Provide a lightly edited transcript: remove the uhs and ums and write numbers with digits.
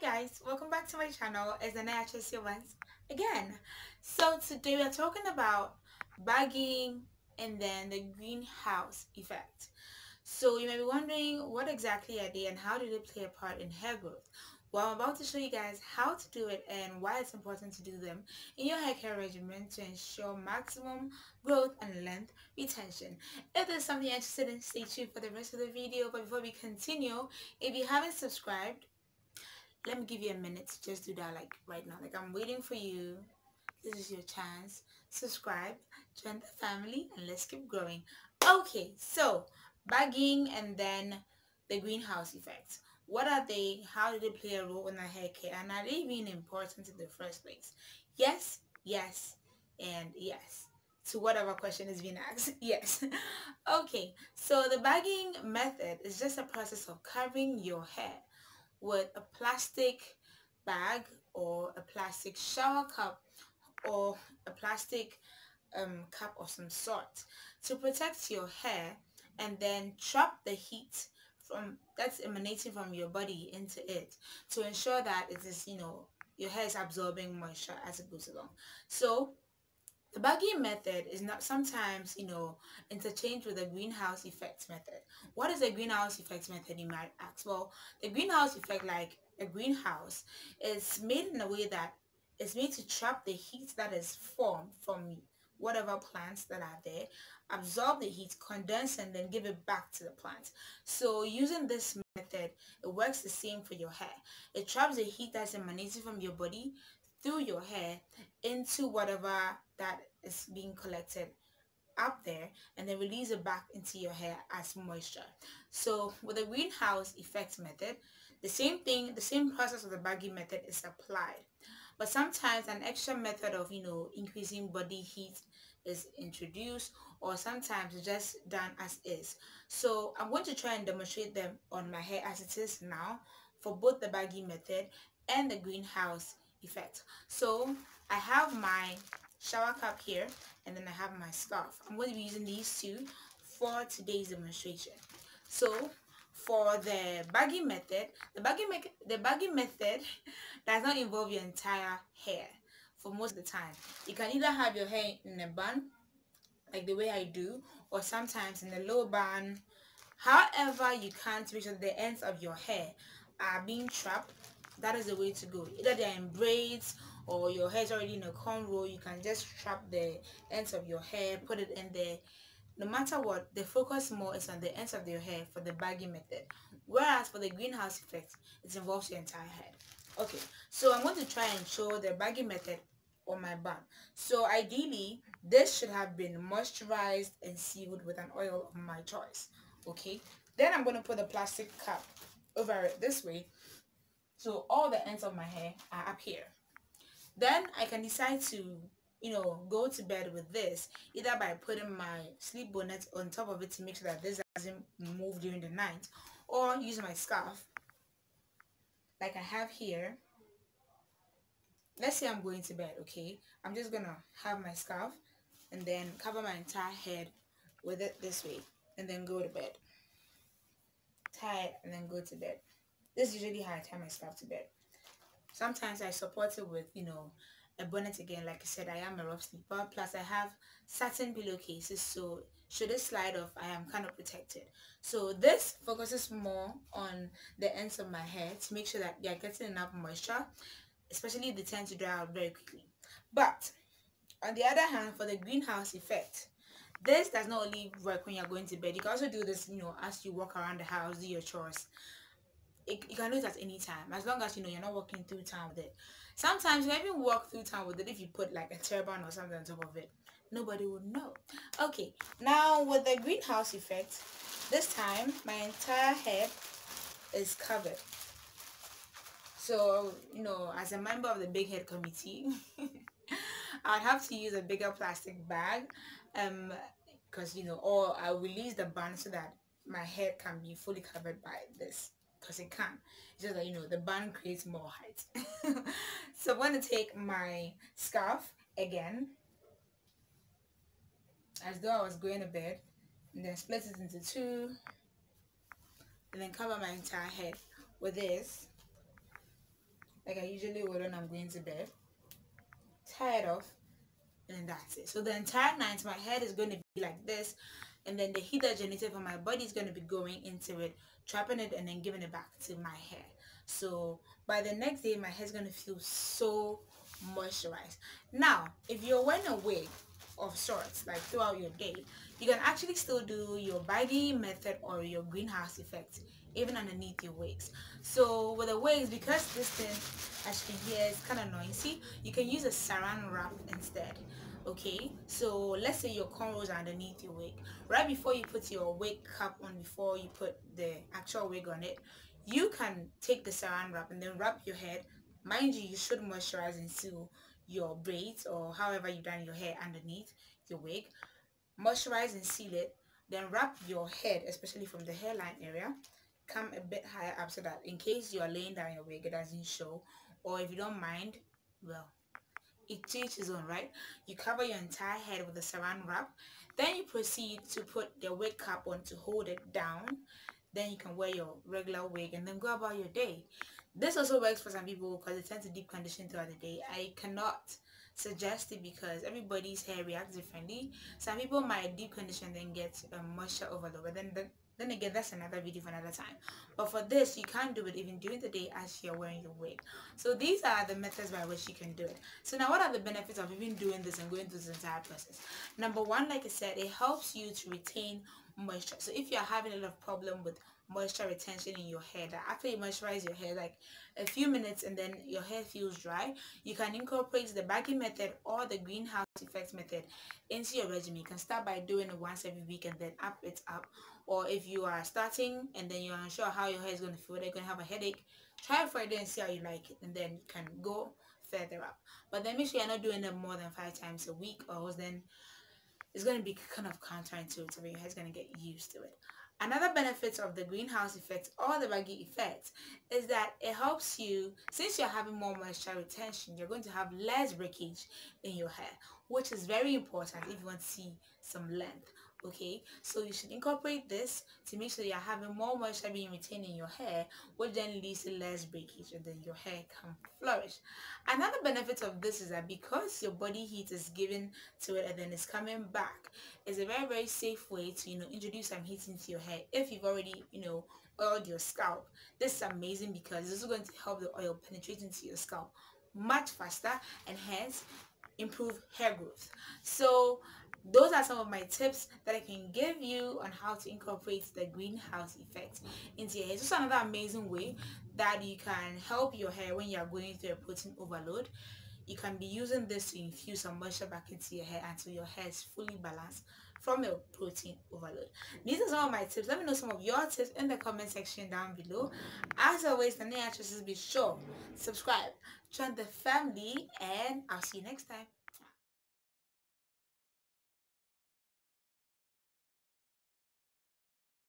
guys, welcome back to my channel. It's NanaYaa Tresses once again. So today we are talking about bagging and then the greenhouse effect. So you may be wondering, what exactly are they and how do they play a part in hair growth? Well, I'm about to show you guys how to do it and why it's important to do them in your hair care regimen to ensure maximum growth and length retention. If there's something you're interested in, stay tuned for the rest of the video. But before we continue, if you haven't subscribed, let me give you a minute to just do that, like right now. Like, I'm waiting for you. This is your chance. Subscribe, join the family, and let's keep growing. Okay, so bagging and then the greenhouse effect. What are they? How do they play a role in our hair care? And are they even important in the first place? Yes, yes, and yes to whatever question is being asked. Yes. Okay, so the bagging method is just a process of covering your hair with a plastic bag or a plastic shower cup or a plastic cup of some sort to protect your hair and then trap the heat from that's emanating from your body into it to ensure that it is, your hair is absorbing moisture as it goes along. So the Baggy method is not sometimes, interchanged with the greenhouse effect method. What is the greenhouse effect method, you might ask? Well, the greenhouse effect, like a greenhouse, is made in a way that it's made to trap the heat that is formed from whatever plants that are there, absorb the heat, condense, and then give it back to the plant. So using this method, it works the same for your hair. It traps the heat that's emanating from your body through your hair into whatever that is being collected up there, and then release it back into your hair as moisture. So with the greenhouse effect method, the same thing, the same process of the Baggy method is applied, but sometimes an extra method of increasing body heat is introduced, or sometimes it's just done as is. So I'm going to try and demonstrate them on my hair as it is now for both the Baggy method and the greenhouse effect. So I have my shower cup here, and then I have my scarf. I'm going to be using these two for today's demonstration. So for the Baggy method, the baggy method does not involve your entire hair for most of the time. You can either have your hair in a bun, like the way I do, or sometimes in a low bun. However you can, to make sure the ends of your hair are being trapped, that is the way to go. Either they are in braids or your hair is already in a cornrow, you can just trap the ends of your hair, put it in there. No matter what, the focus more is on the ends of your hair for the Baggy method, whereas for the greenhouse effect, it involves your entire head. Okay, so I'm going to try and show the Baggy method on my bun. So ideally, this should have been moisturized and sealed with an oil of my choice. Okay, then I'm going to put a plastic cap over it this way, so all the ends of my hair are up here. Then I can decide to go to bed with this, either by putting my sleep bonnet on top of it to make sure that this doesn't move during the night, or use my scarf like I have here. Let's say I'm going to bed. Okay, I'm just gonna have my scarf and then cover my entire head with it this way, and then go to bed. Tie it and then go to bed. This is usually how I tie my scarf to bed. Sometimes I support it with a bonnet again. Like I said, I am a rough sleeper, plus I have satin pillowcases, so should it slide off, I am kind of protected. So this focuses more on the ends of my hair to make sure that they are getting enough moisture, especially if they tend to dry out very quickly. But on the other hand, for the greenhouse effect, this does not only work when you're going to bed. You can also do this as you walk around the house, do your chores. You can do it at any time, as long as you're not walking through town with it. Sometimes you can even walk through town with it if you put like a turban or something on top of it. Nobody would know. Okay, now with the greenhouse effect, this time my entire head is covered. So as a member of the big head committee, I'd have to use a bigger plastic bag, because or I'll release the bun so that my head can be fully covered by this, because it can. It's just that the bun creates more height. So I'm going to take my scarf again, as though I was going to bed, and then split it into two, and then cover my entire head with this. like I usually would when I'm going to bed. Tie it off, and that's it. So the entire night my head is going to be like this, and then the heat that generated from my body is going to be going into it, trapping it, and then giving it back to my hair. So by the next day my hair is going to feel so moisturized. Now if you're wearing a wig of sorts like throughout your day, you can actually still do your baggy method or your greenhouse effect even underneath your wigs. So with the wigs, because this thing, as you can hear, is kind of noisy, you can use a saran wrap instead. Okay, so let's say your cornrows are underneath your wig. Right before you put your wig cap on, before you put the actual wig on it, you can take the saran wrap and then wrap your head. Mind you, you should moisturize and seal your braids or however you done your hair underneath your wig. Moisturize and seal it, then wrap your head, especially from the hairline area, come a bit higher up so that in case you are laying down your wig it doesn't show, or if you don't mind, well, it to each his own, right? You cover your entire head with a saran wrap, then you proceed to put the wig cap on to hold it down. Then you can wear your regular wig and then go about your day. This also works for some people because they tend to deep condition throughout the day. I cannot suggest it because everybody's hair reacts differently. Some people might deep condition then get moisture overload, but then again, that's another video for another time. But for this, you can't do it even during the day as you're wearing your wig. So these are the methods by which you can do it. So now what are the benefits of even doing this and going through this entire process? Number one, like I said, it helps you to retain moisture. So if you're having a lot of problem with moisture retention in your hair, that after you moisturize your hair like a few minutes and then your hair feels dry, you can incorporate the Baggy method or the greenhouse effect method into your regimen. You can start by doing it once every week and then up it up. Or if you are starting and then you're unsure how your hair is going to feel, they're going to have a headache, try it for a day and see how you like it, and then you can go further up. But then make sure you're not doing it more than 5 times a week, or else then it's going to be kind of counterintuitive. Your hair's going to get used to it. Another benefit of the greenhouse effect or the baggy effect is that it helps you, since you're having more moisture retention, you're going to have less breakage in your hair, which is very important if you want to see some length. Okay, so you should incorporate this to make sure you're having more moisture being retained in your hair, which then leads to less breakage and then your hair can flourish. Another benefit of this is that because your body heat is given to it and then it's coming back, it's a very safe way to introduce some heat into your hair if you've already oiled your scalp. This is amazing because this is going to help the oil penetrate into your scalp much faster and hence improve hair growth. So those are some of my tips that I can give you on how to incorporate the greenhouse effect into your hair. It's also another amazing way that you can help your hair when you are going through a protein overload. You can be using this to infuse some moisture back into your hair until your hair is fully balanced from your protein overload. These are some of my tips. Let me know some of your tips in the comment section down below. As always, NanaYaa Tresses, be sure subscribe, join the family, and I'll see you next time.